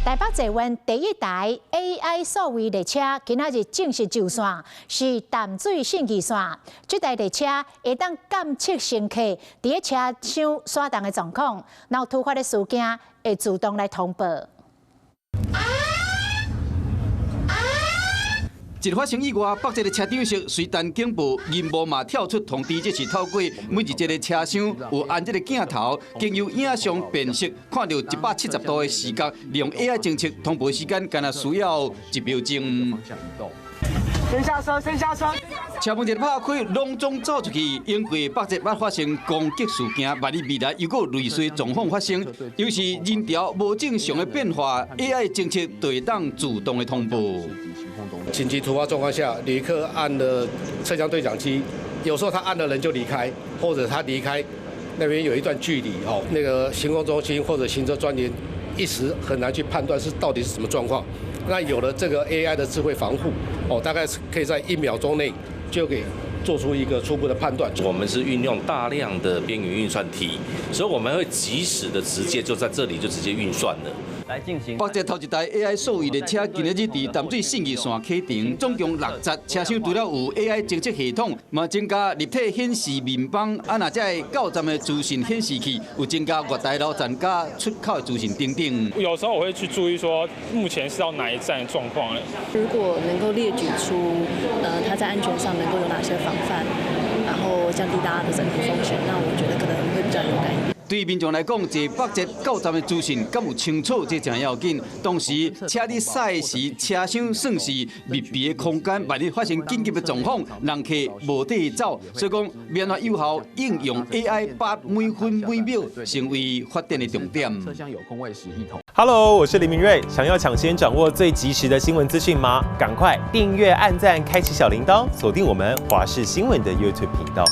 台北捷运第一台 AI 数位列车今仔日正式就线，是淡水信义线。这台列车会当监测乘客伫咧车厢刷动的状况，然后突发的事件会自动来通报。 一发生意外，北捷的车长室随但警部任务嘛跳出通知，这是透过每一节的车厢有安这个镜头，经由影像辨识，看到170度的视角，利用 AI 侦测通报时间，干那需要1秒钟。 先下车，先下车。车门一拍开，隆中走出去。因为北捷捌发生攻击事件，万一未来又有类似状况发生，又是人潮无正常的变化 ，AI 侦测就会当自动的通报。紧急突发状况下，旅客按了车厢对讲机，有时候他按了人就离开，或者他离开那边有一段距离哦，那个行控中心或者行车专员一时很难去判断到底是什么状况。 那有了这个 AI 的智慧防护，哦，大概是可以在1秒钟内就给做出一个初步的判断。我们是运用大量的边缘运算题，所以我们会及时的直接就在这里就直接运算了。 来进行。北捷头一台 AI 数位列车今日伫淡水信义线启程，总共60车厢，除了有 AI 侦测系统，嘛增加立体显示面板，那这到站的资讯显示器，有增加月台楼站加出口的资讯等等。有时候我会去注意说，目前是到哪一站的状况呢？如果能够列举出，它在安全上能够有哪些防范，然后降低大家的整体风险，那我觉得可能会比较有感一点。 对民众来讲，坐北捷到站的资讯敢有清楚，这真要紧。同时，车伫驶时，车厢算是密闭的空间，万一发生紧急的状况，人客无地走，所以讲免法有效应用 AI， 把每分每秒成为发展的重点。车厢有空位时一同。 Hello， 我是林明瑞。想要抢先掌握最及时的新闻资讯吗？赶快订阅、按赞、开启小铃铛，锁定我们华视新闻的 YouTube 频道。